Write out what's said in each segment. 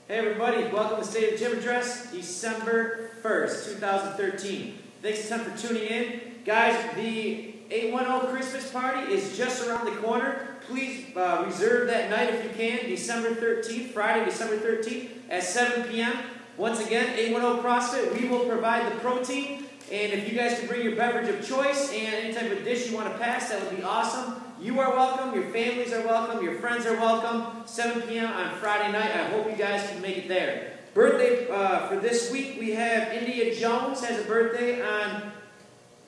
Hey everybody, welcome to State of Gym Address, December 1st, 2013. Thanks a ton for tuning in. Guys, the 810 Christmas party is just around the corner. Please reserve that night if you can, December 13th, Friday, December 13th at 7 p.m. Once again, 810 CrossFit, we will provide the protein. And if you guys can bring your beverage of choice and any type of dish you want to pass, that would be awesome. You are welcome, your families are welcome, your friends are welcome. 7 p.m. on Friday night. I hope you guys can make it there. Birthday for this week, we have India Jones has a birthday on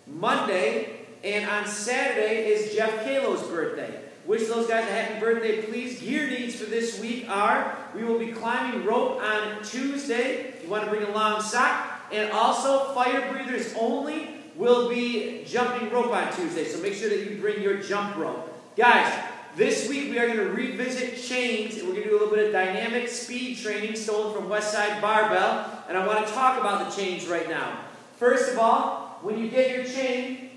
Monday, and on Saturday is Jeff Kalo's birthday. Wish those guys a happy birthday, please. Gear needs for this week are, we will be climbing rope on Tuesday, if you want to bring a long sock, and also fire breathers only will be jumping rope on Tuesday, so make sure that you bring your jump rope. Guys, this week we are going to revisit chains, and we're going to do a little bit of dynamic speed training stolen from Westside Barbell, and I want to talk about the chains right now. First of all, when you get your chain,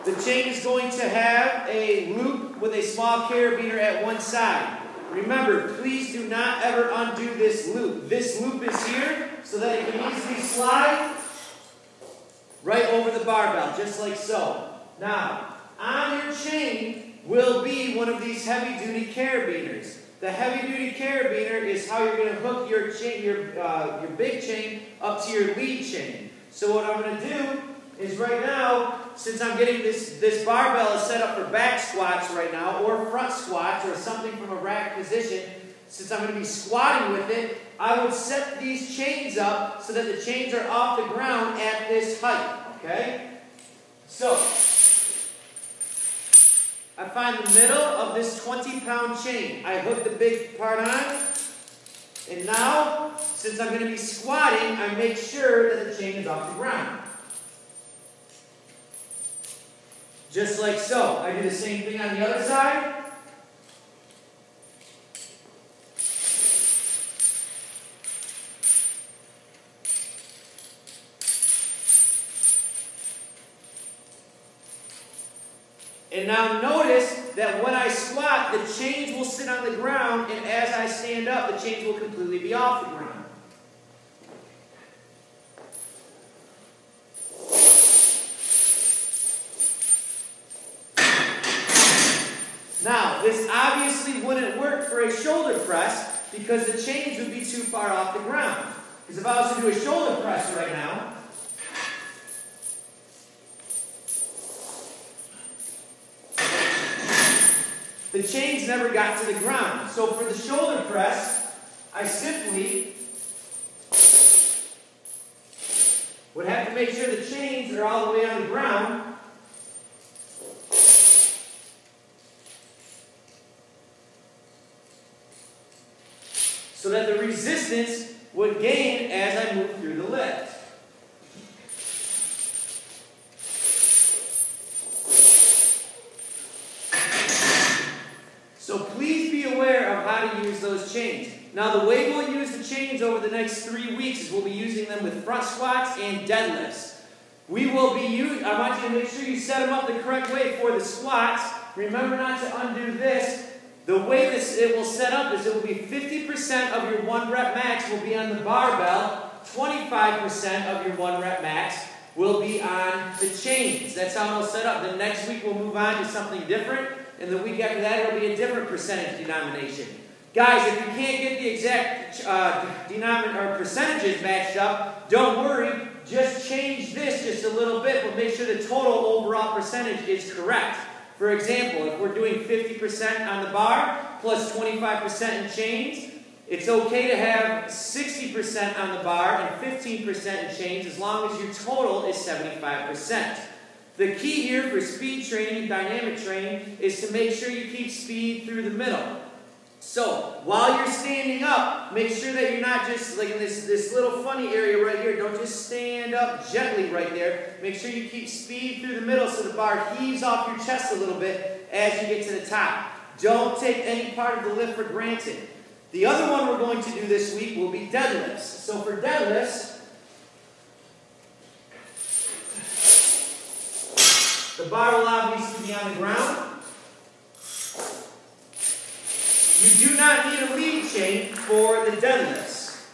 the chain is going to have a loop with a small carabiner at one side. Remember, please do not ever undo this loop. This loop is here so that it can easily slide right over the barbell, just like so. Now, on your chain will be one of these heavy-duty carabiners. The heavy-duty carabiner is how you're going to hook your chain, your big chain up to your lead chain. So what I'm going to do is right now, since I'm getting this barbell is set up for back squats right now, or front squats, or something from a rack position, since I'm going to be squatting with it, I would set these chains up so that the chains are off the ground at this height, okay? So, I find the middle of this 20-pound chain. I hook the big part on, and now, since I'm going to be squatting, I make sure that the chain is off the ground. Just like so. I do the same thing on the other side. And now notice that when I squat, the chains will sit on the ground, and as I stand up, the chains will completely be off the ground. Now, this obviously wouldn't work for a shoulder press because the chains would be too far off the ground. Because if I was to do a shoulder press right now, the chains never got to the ground. So for the shoulder press, I simply would have to make sure the chains are all the way on the ground. So that the resistance would gain as I move through the lift. So please be aware of how to use those chains. Now the way we'll use the chains over the next 3 weeks is we'll be using them with front squats and deadlifts. We will be I want you to make sure you set them up the correct way for the squats. Remember not to undo this. The way it will set up is it will be 50% of your 1 rep max will be on the barbell, 25% of your 1 rep max will be on the chains. That's how it'll set up. The next week we'll move on to something different, and the week after that it'll be a different percentage denomination. Guys, if you can't get the exact percentages matched up, don't worry. Just change this just a little bit, but make sure the total overall percentage is correct. For example, if we're doing 50% on the bar plus 25% in chains, it's okay to have 60% on the bar and 15% in chains as long as your total is 75%. The key here for speed training and dynamic training is to make sure you keep speed through the middle. So, while you're standing up, make sure that you're not just like in this little funny area right here. Don't just stand up gently right there. Make sure you keep speed through the middle so the bar heaves off your chest a little bit as you get to the top. Don't take any part of the lift for granted. The other one we're going to do this week will be deadlifts. So for deadlifts, the bar will obviously be on the ground. You do not need a lead chain for the deadlifts.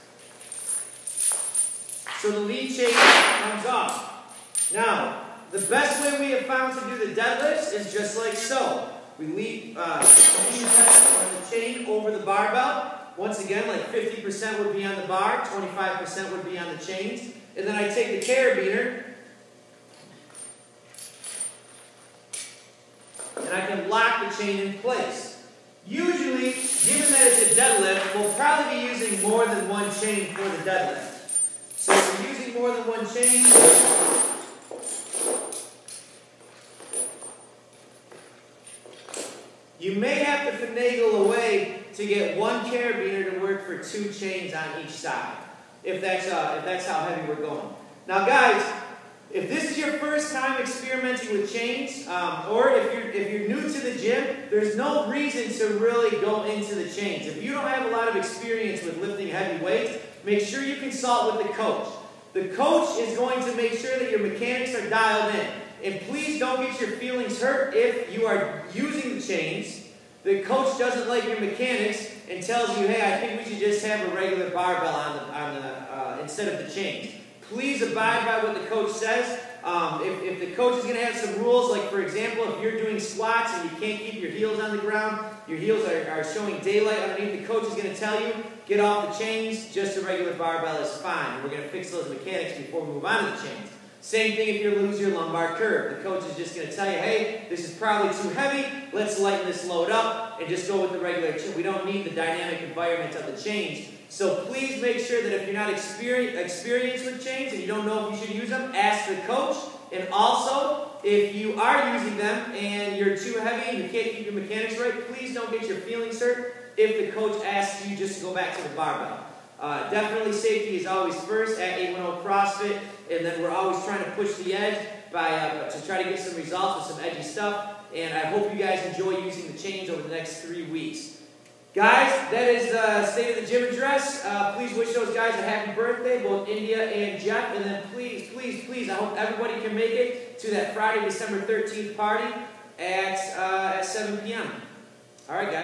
So the lead chain comes off. Now, the best way we have found to do the deadlifts is just like so. We lead the chain over the barbell. Once again, like 50% would be on the bar, 25% would be on the chains. And then I take the carabiner and I can lock the chain in place. Usually, given that it's a deadlift, we'll probably be using more than one chain for the deadlift. So if we're using more than one chain, you may have to finagle a way to get one carabiner to work for 2 chains on each side, if that's how heavy we're going. Now, guys, if this is your first time experimenting with chains, or if you're new to the gym, there's no reason to really go into the chains. If you don't have a lot of experience with lifting heavy weights, make sure you consult with the coach. The coach is going to make sure that your mechanics are dialed in. And please don't get your feelings hurt if you are using the chains. The coach doesn't like your mechanics and tells you, hey, I think we should just have a regular barbell instead of the chains. Please abide by what the coach says. If the coach is going to have some rules, like for example, if you're doing squats and you can't keep your heels on the ground, your heels are showing daylight underneath, the coach is going to tell you, get off the chains, just a regular barbell is fine. And we're going to fix those mechanics before we move on to the chains. Same thing if you lose your lumbar curve. The coach is just going to tell you, hey, this is probably too heavy, let's lighten this load up and just go with the regular chain. We don't need the dynamic environment of the chains. So please make sure that if you're not experienced with chains and you don't know if you should use them, ask the coach. And also, if you are using them and you're too heavy and you can't keep your mechanics right, please don't get your feelings hurt if the coach asks you just to go back to the barbell. Definitely safety is always first at 810 CrossFit, and then we're always trying to push the edge to try to get some results with some edgy stuff. And I hope you guys enjoy using the chains over the next 3 weeks. Guys, that is the State of the Gym address. Please wish those guys a happy birthday, both India and Jeff. And then please, please, please, I hope everybody can make it to that Friday, December 13th party at 7 p.m. All right, guys.